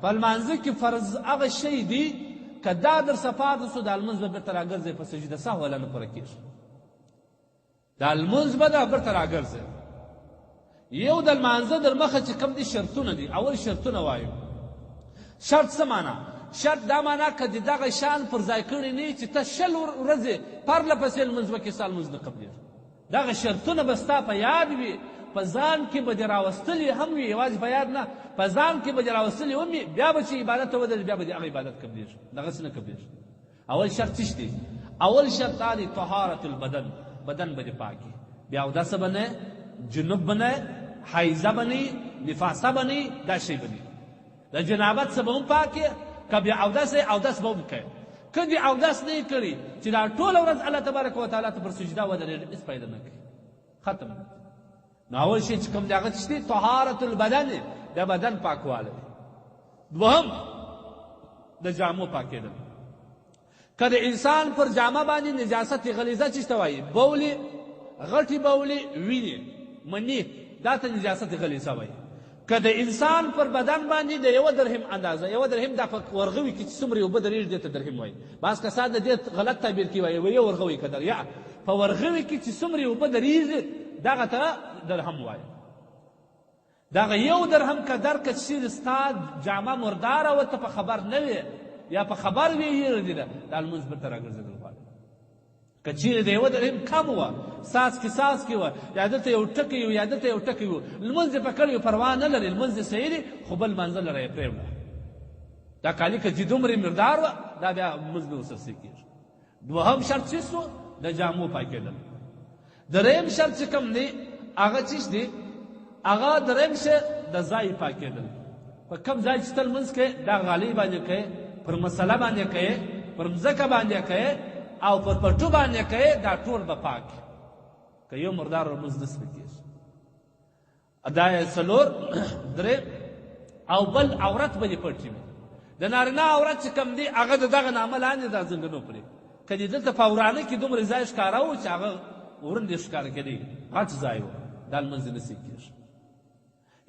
په لمانځه کې فرض هغه شی دی که دا در صفات سو دا لمونځ به بیرته راګرځئ په سجده سهو نه پوره کېږي دا لمونځ به دا بیرته راګرځئ یو د لمانځه در مخه چې کوم دي شرطونه دي اول شرطونه وایو شرط څه معنا شرط دا معنا که د دغه شان پر ځای کړي نه چې ته 10 ورځې پرله پسې لمونځ وکړې ستا لمونځ نه قبلېږي دغه شرطونه به ستا په یاد وي په ځان کې به دې راوستلي هم وي یوازې په یاد نه په ځان کې به دې راوستلي هم وي بیا به چې عبادت ته ودرېږي بیا به دې هغه عبادت قبلېږي دغسې نه قبلېږي اول شرط څه دی اول شرط دا دی طهارت البدن بدن به دې پاکي بیا اودسه به نه جنوب به نه حیضه به نه نفاسه به نه دا شی به نه د جنابت څه به هم پاکې که بیا اودس به هم کوې که دې اودس نه یې کړي چې دا ټوله ورځ الله تبارک وتعالی ته پر سجده ودرېږي هېڅ فایده نه کوي ختم نو اول شی چې کوم دی هغه څه دی طهارت البدن د بدن پاکوالی دوهم د جامو پاکېدل که د انسان پر جامه باندې نجاست غلیظه څه ته وایي بولې غټې بولې وینې مني دا ته نجاست غلیظه وایي که د انسان پر بدن باندې د 1 درهم اندازه 1 درهم دا په ورغوي کې چې څومره اوبه درېږي دې ته درهم وایي بعض کسان د دې غلط تعبیر کوي وایي یو ورغوي که یا په ورغوي کې چې څومره اوبه درېږي دغه ته درهم وایي دغه 1 درهم که درکه چې ستا جامه مرداره وه ته په خبر نه وې یا په خبر وې یېره دي ده دا لمونځ بېرته راګرځېدل غواړي که چیرې د 1 درهم کم وه ساس کې وه یا دلته یو ټکی و یا دلته یو ټکی و لمونځ یې په کړی و پروا نه لري لمونځ یې صحیح دی خو بل منزل لره یې پرېږده دا کالي که چې دومره مقدار وه دا بیا لمونځ نه ورسره کېږي دوهم شرط څه سو د جامو پاکېدل درېیم شرط چې کوم دی هغه څه دی هغه درېیم شی د ځای پاکېدل په کوم ځای چې ته لمونځ کوې دا غالۍ باندې کوې پر مسله باندې کوې پر مځکه باندې کوې او پر پټو باندې کوې دا ټول به پاک که یو مردار لمونځ نه سره کېږي دا یې 4 درې او بل عورت به دې پټ وي د نارینه عورت چې کوم دی هغه د دغه نامه لاندې دا زنګنو پرې که دې دلته په ورانه کې دومره ځای ښکاره و چې هغه وړاندې ښکاره کېدی غټ ځای و دا لمونځ نه سره کېږي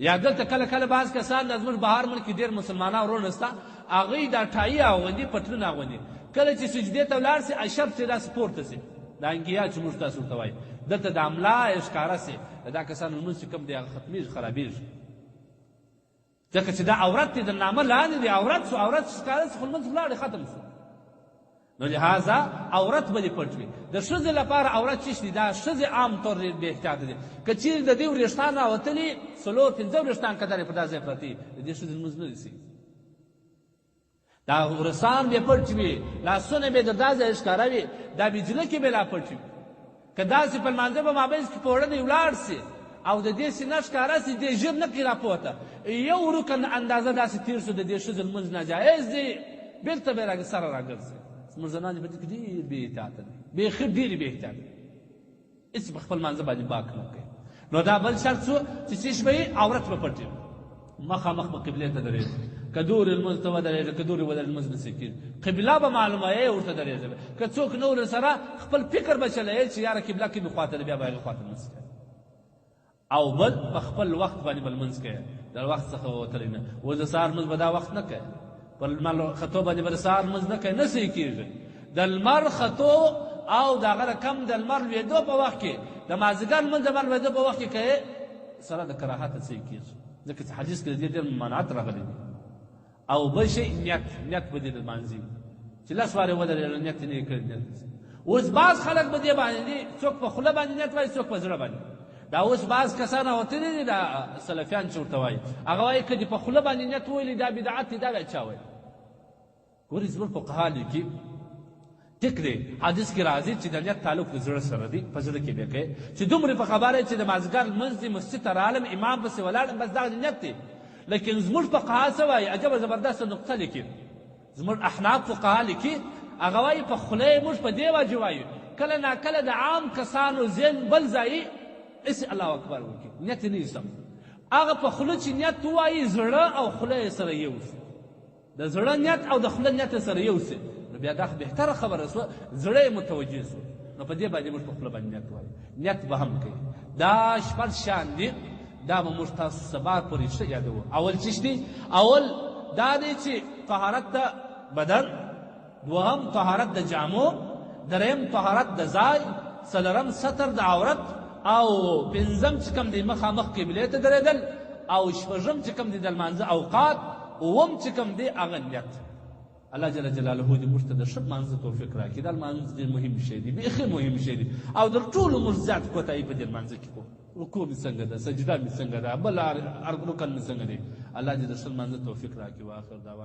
یا دلته کله کله بعض کسان د زموږ بهر ملک کې ډېر مسلمانان ورونه شته هغوی دا ټایي اغوندي پټلون اغوندي کله چې سجدې ته ولاړ سي اشرف چې داسې پورته سي دا انګیا چې موږ تاسو ورته وایي دلته د املا ښکاره سي دا کسان لمونځ چې کوم دی هغه ختمېږي خرابېږي ځکه چې دا عورت دی د نامه لاندې دی عورت ښکاره سي خو لمونځ ولاړې ختم سو نو لهذا عورت به دې پټ وي د ښځې لپاره عورت څه دی دا ښځې عام طور بې احتیاطه دي که چیرې د دې وریښتان راوتلي 4-5 وریښتان که درې په دا ځای پرتې د دې ښځې لمونځ نه رسېږي دا ورسان به پټ وي لاسونه به د دا ځای ښکاره وي دا بجله کې به لا پټ وي که داسې په لمانځه به مابینځ کې په وړنې ولاړ سي او د دې سینه ښکاره سي دې ژر نه کړي راپورته یو رکن اندازه داسې تېر سو د دې ښځې لمونځ ناجایز دی بېرته به یې سره راګرځي زموږ زنانې په دې کې ډېر بې احتیاطه دي بیخي ډېرې بې احتیاطه دي هېڅ په خپل لمانځه باندې باک نه کوي نو دا بل شرط شو چې څه به یې عورت به پټ وي مخامخ به قبلې ته درېږي که دورې لمونځ ته ودرېږي که دورې ودرېږي لمونځ نسي کېږي قبله به معلومه یې ورته درېږي که څوک نه ور سره خپل فکر به چلوي چې یاره قبله کې مې خواته ده بیا به هغې خواته لمونځ کوي او بل په خپل وخت باندې به لمونځ کوي د وخت څخه وتلی نه اوس د سهار لمونځ به دا وخت نه کوي په لمر ختو باندې به د سهار لمونځ نه کوي نه صحیح کېږي د لمر ختو او د هغه رقم د لمر لوېدو په وخت کې د مازدیګر لمونځ د لمر لوېدو په وخت کې کوي سره د کراهته صحیح کېږي ځکه چې حدیث کې د دې ډېر ممانعت راغلی دي او بل شی نیت به دې لمانځي چې لس وارې ودرېږي نیت یې نه یې کړی نیت اوس بعض خلک به دې باندې دي څوک په خوله باندې نیت وایي څوک په زړه باندې دا اوس بعض کسان راوتلي دي دا سلفیان چې ورته وایي هغه وایي که دې په خوله باندې نیت وویلي دا بدعت دی دا بیا چا وایي ګورې زموږ فقها لیکي ټیک دی حدیث کې راځي چې د نیت تعلق د زړه سره دی په زړه کې بیا کوې چې دومره په خبره چې د مازدیګر لمونځ دی مسجد ته رالم امام پسې ولاړم بس دغه نیت دی لیکن زموږ فقها څه وایي عجبه زبردسته نقطه لیکي زموږ احناف فقها لیکي هغه وایي په خوله یې موږ په دې وجه وایو کله ناکله د عام کسانو ذهن بل ځایي هسې الله اکبر وکړي نیت یې نه سم هغه په خوله چې نیت ووایي زړه او خوله یې سره یو سي د زړه نیت او د خوله نیت سره یو سي نو بیا دا بهتره خبره سوه زړه یې متوجه سو نو په دې باندې موږ په خوله باندې نیت وایو نیت به هم کوي دا شپږ شیان دي دا به موږ تاسو سبا پورې ښه یادوو اول څه دي اول دا دی چې طهارت د بدن، دوهم طهارت د جامو، دریم طهارت د ځای، څلورم ستر د عورت، او پنځم چې کوم دی مخامخ قبلې ته درېدل، او شپږم چې کوم دی د لمانځه اوقات، اووم چې کوم دی هغه نیت. الله جل جلاله دې موږ ته د ښه لمانځه توفیق راکړي. دا لمانځه ډېر مهم شی دی، بیخي مهم شی دی، او تر ټولو موږ زیات کوتاهي په دې لمانځه کې کوو. رکوع مې څنګه ده، سجده مې څنګه ده، بل رکن مې څنګه دی. الله دې د ښه لمانځه توفیق راکړي. واخر دعوانا